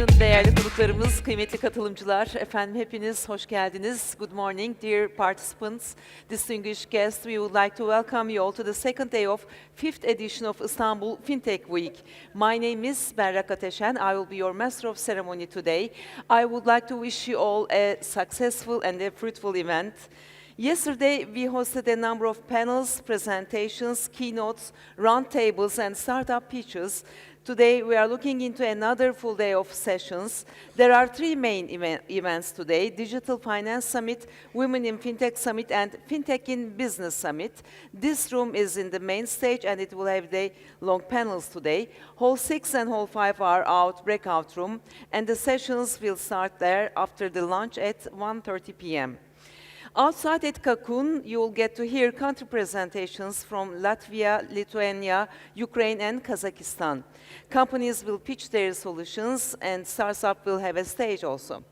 Günaydın değerli konuklarımız, kıymetli katılımcılar. Efendim hepiniz hoş geldiniz. Good morning, dear participants, distinguished guests. We would like to welcome you all to the second day of 5th edition of Istanbul Fintech Week. My name is Berrak Ateşen. I will be your master of ceremony today. I would like to wish you all a successful and a fruitful event. Yesterday, we hosted a number of panels, presentations, keynotes, roundtables, and startup pitches. Today, we are looking into another full day of sessions. There are three main events today: Digital Finance Summit, Women in Fintech Summit, and Fintech in Business Summit. This room is in the main stage, and it will have day-long panels today. Hall 6 and Hall 5 are our breakout room, and the sessions will start there after the lunch at 1:30 p.m. Outside at Kakun, you will get to hear country presentations from Latvia, Lithuania, Ukraine, and Kazakhstan. Companies will pitch their solutions, and startups will have a stage also.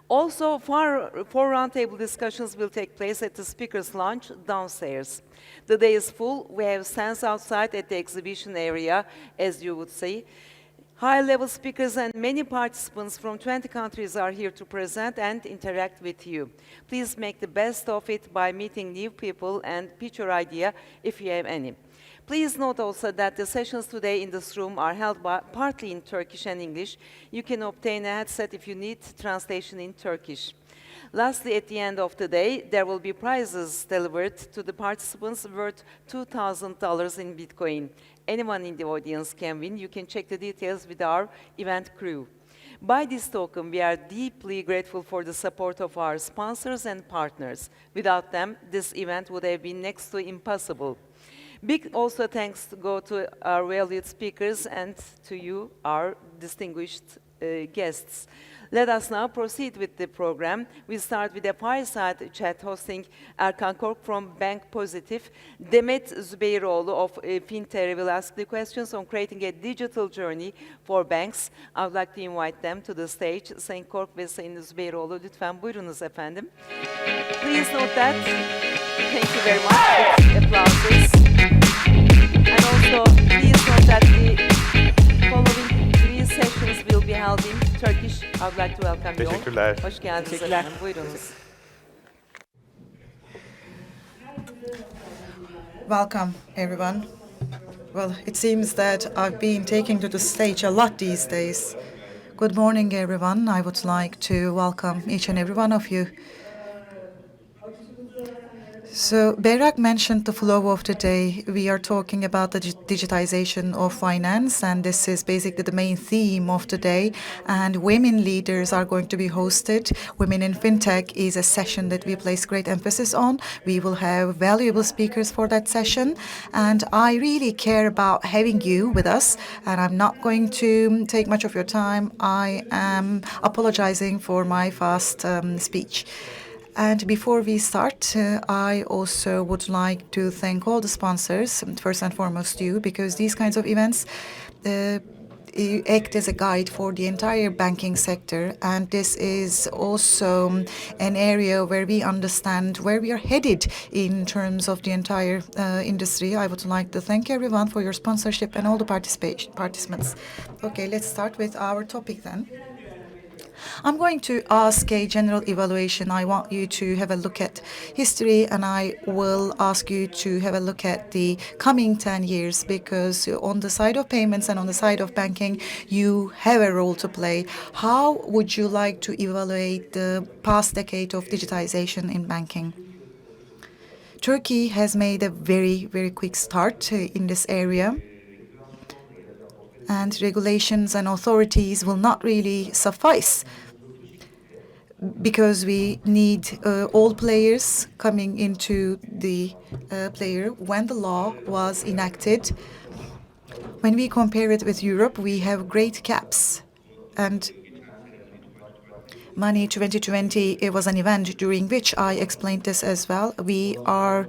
Also, four roundtable discussions will take place at the speakers' lounge downstairs. The day is full. We have stands outside at the exhibition area, as you would see. High-level speakers and many participants from 20 countries are here to present and interact with you. Please make the best of it by meeting new people and pitch your idea if you have any. Please note also that the sessions today in this room are held partly in Turkish and English. You can obtain a headset if you need translation in Turkish. Lastly, at the end of the day, there will be prizes delivered to the participants worth $2,000 in Bitcoin. Anyone in the audience can win. You can check the details with our event crew. By this token, we are deeply grateful for the support of our sponsors and partners. Without them, this event would have been next to impossible. Big also thanks go to our valued speakers and to you, our distinguished guests. Let us now proceed with the program. We start with a fireside chat hosting Erkan Kork from Bank Positive. Demet Zübeyroğlu of Fintech will ask the questions on creating a digital journey for banks. I would like to invite them to the stage. Sayın Kork ve Sayın Zübeyroğlu, lütfen buyurunuz efendim. Please note that. Thank you very much. With applauses. And also, please note that the following sessions will be held in Turkish. I would like to welcome you all. Teşekkürler. Hoş geldiniz efendim. Buyurunuz. Welcome, everyone. Well, it seems that I've been taken to the stage a lot these days. Good morning, everyone. I would like to welcome each and every one of you. So Berrak mentioned the flow of the day. We are talking about the digitization of finance, and this is basically the main theme of the day. And women leaders are going to be hosted. Women in Fintech is a session that we place great emphasis on. We will have valuable speakers for that session. And I really care about having you with us. And I'm not going to take much of your time. I am apologizing for my fast speech. And before we start, I also would like to thank all the sponsors, first and foremost you, because these kinds of events act as a guide for the entire banking sector. And this is also an area where we understand where we are headed in terms of the entire industry. I would like to thank everyone for your sponsorship and all the participants. Okay, let's start with our topic then. I'm going to ask a general evaluation. I want you to have a look at history, and I will ask you to have a look at the coming 10 years, because on the side of payments and on the side of banking, you have a role to play. How would you like to evaluate the past decade of digitization in banking? Turkey has made a very, very quick start in this area. And regulations and authorities will not really suffice, because we need all players coming into the player. When the law was enacted, when we compare it with Europe, we have great gaps. And Money 2020, it was an event during which I explained this as well. We are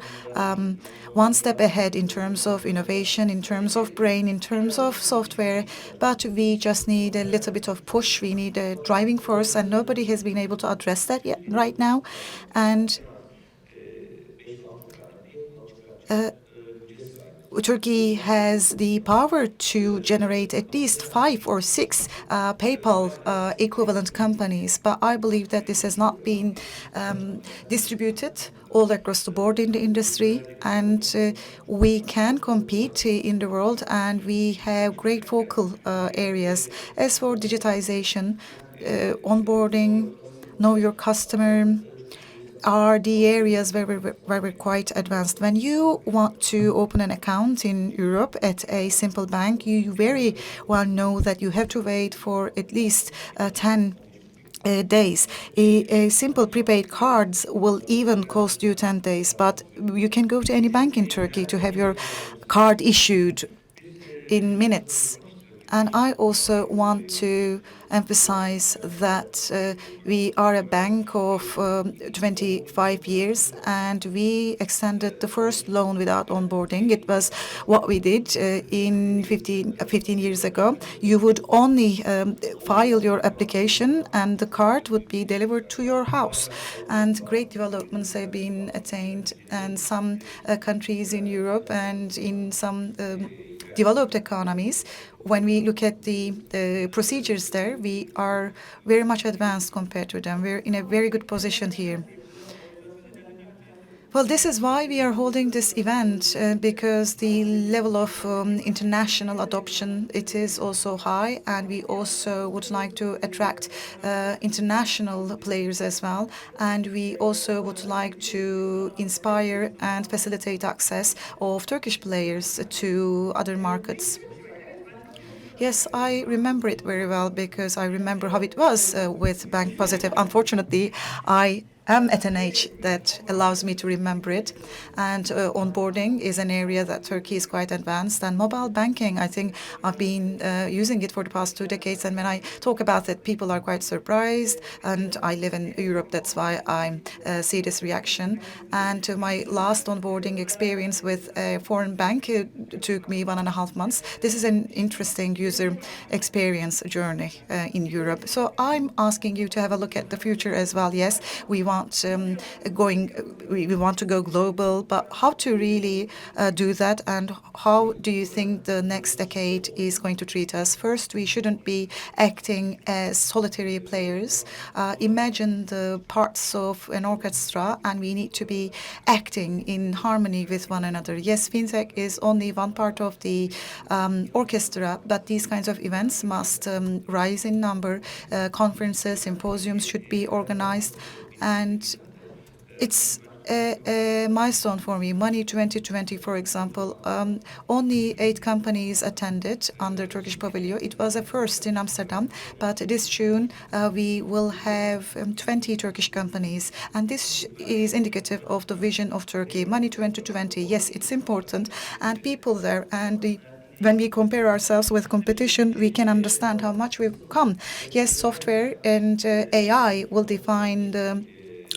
one step ahead in terms of innovation, in terms of brain, in terms of software, but we just need a little bit of push. We need a driving force, and nobody has been able to address that yet right now. And Turkey has the power to generate at least 5 or 6 PayPal equivalent companies, but I believe that this has not been distributed all across the board in the industry, and we can compete in the world, and we have great focal areas. As for digitization, onboarding, know your customer, are the areas where we're quite advanced. When you want to open an account in Europe at a simple bank, you very well know that you have to wait for at least 10 days. A simple prepaid cards will even cost you 10 days, but you can go to any bank in Turkey to have your card issued in minutes. And I also want to emphasize that we are a bank of 25 years, and we extended the first loan without onboarding. It was what we did in 15 years ago. You would only file your application and the card would be delivered to your house. And great developments have been attained, and some countries in Europe and in some developed economies, when we look at the procedures there, we are very much advanced compared to them. We're in a very good position here. Well, this is why we are holding this event, because the level of international adoption, it is also high, and we also would like to attract international players as well, and we also would like to inspire and facilitate access of Turkish players to other markets. Yes, I remember it very well because I remember how it was with Bank Positive. Unfortunately, I am at an age that allows me to remember it. And onboarding is an area that Turkey is quite advanced. And mobile banking, I think I've been using it for the past 2 decades. And when I talk about it, people are quite surprised. And I live in Europe, that's why I see this reaction. And my last onboarding experience with a foreign bank took me 1.5 months. This is an interesting user experience journey in Europe. So I'm asking you to have a look at the future as well. Yes, we want we want to go global, but how to really do that, and how do you think the next decade is going to treat us? First, we shouldn't be acting as solitary players. Imagine the parts of an orchestra, and we need to be acting in harmony with one another. Yes, Fintech is only one part of the orchestra, but these kinds of events must rise in number. Conferences, symposiums should be organized, and it's a milestone for me. Money 2020, for example, only 8 companies attended under Turkish Pavilion. It was a first in Amsterdam, but this June we will have 20 Turkish companies, and this is indicative of the vision of Turkey. Money 2020, yes, it's important, and people there, and when we compare ourselves with competition, we can understand how much we've come. Yes, software and AI will define the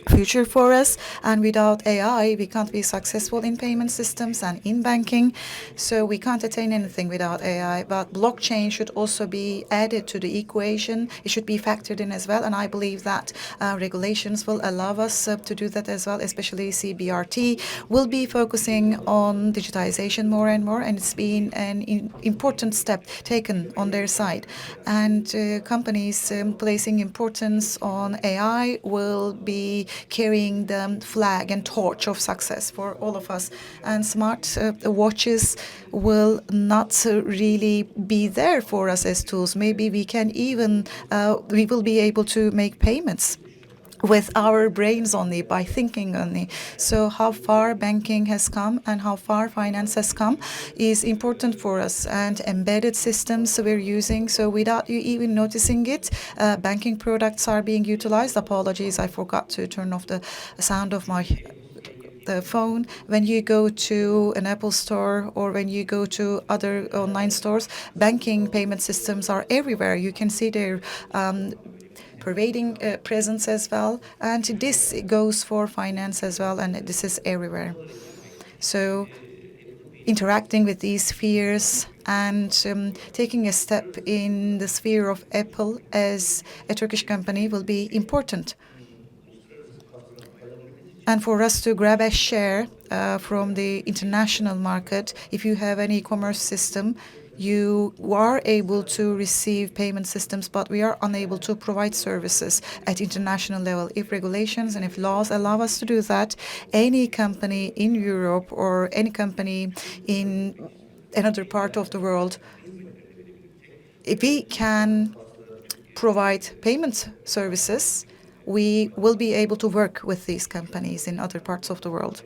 future for us, and without AI we can't be successful in payment systems and in banking, so we can't attain anything without AI. But blockchain should also be added to the equation. It should be factored in as well, and I believe that regulations will allow us to do that as well, especially CBRT will be focusing on digitization more and more, and it's been an important step taken on their side, and companies placing importance on AI will be carrying the flag and torch of success for all of us. And smart watches will not really be there for us as tools. Maybe we can even, we will be able to make payments with our brains only, by thinking only. So how far banking has come and how far finance has come is important for us. And embedded systems we're using, so without you even noticing it, banking products are being utilized. Apologies, I forgot to turn off the sound of my the phone. When you go to an Apple store or when you go to other online stores, banking payment systems are everywhere. You can see their pervading presence as well, and this goes for finance as well, and this is everywhere. So interacting with these spheres and taking a step in the sphere of Apple as a Turkish company will be important. And for us to grab a share from the international market, if you have an e-commerce system, you are able to receive payment systems, but we are unable to provide services at international level. If regulations and if laws allow us to do that, any company in Europe or any company in another part of the world, if we can provide payment services, we will be able to work with these companies in other parts of the world.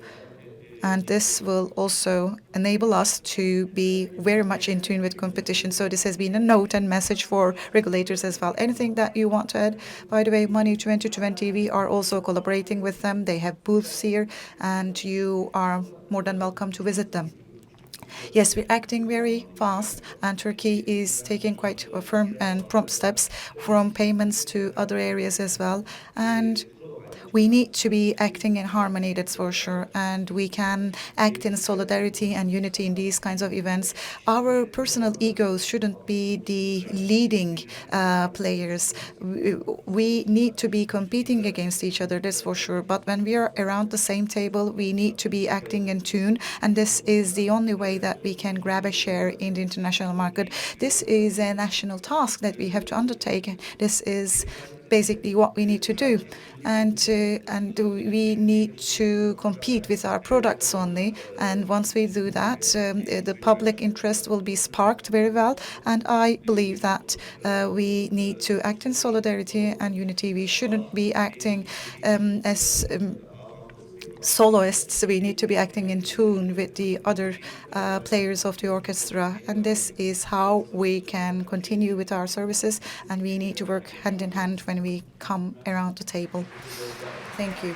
And this will also enable us to be very much in tune with competition. So this has been a note and message for regulators as well. Anything that you want to add? By the way, Money 2020, we are also collaborating with them. They have booths here, and you are more than welcome to visit them. Yes, we're acting very fast, and Turkey is taking quite firm and prompt steps from payments to other areas as well. And we need to be acting in harmony, that's for sure, and we can act in solidarity and unity in these kinds of events. Our personal egos shouldn't be the leading players. We need to be competing against each other, that's for sure, but when we are around the same table, we need to be acting in tune, and this is the only way that we can grab a share in the international market. This is a national task that we have to undertake. This is basically what we need to do, and we need to compete with our products only. And once we do that, the public interest will be sparked very well. And I believe that we need to act in solidarity and unity. We shouldn't be acting as soloists. We need to be acting in tune with the other players of the orchestra, and this is how we can continue with our services, and we need to work hand in hand when we come around the table. Thank you.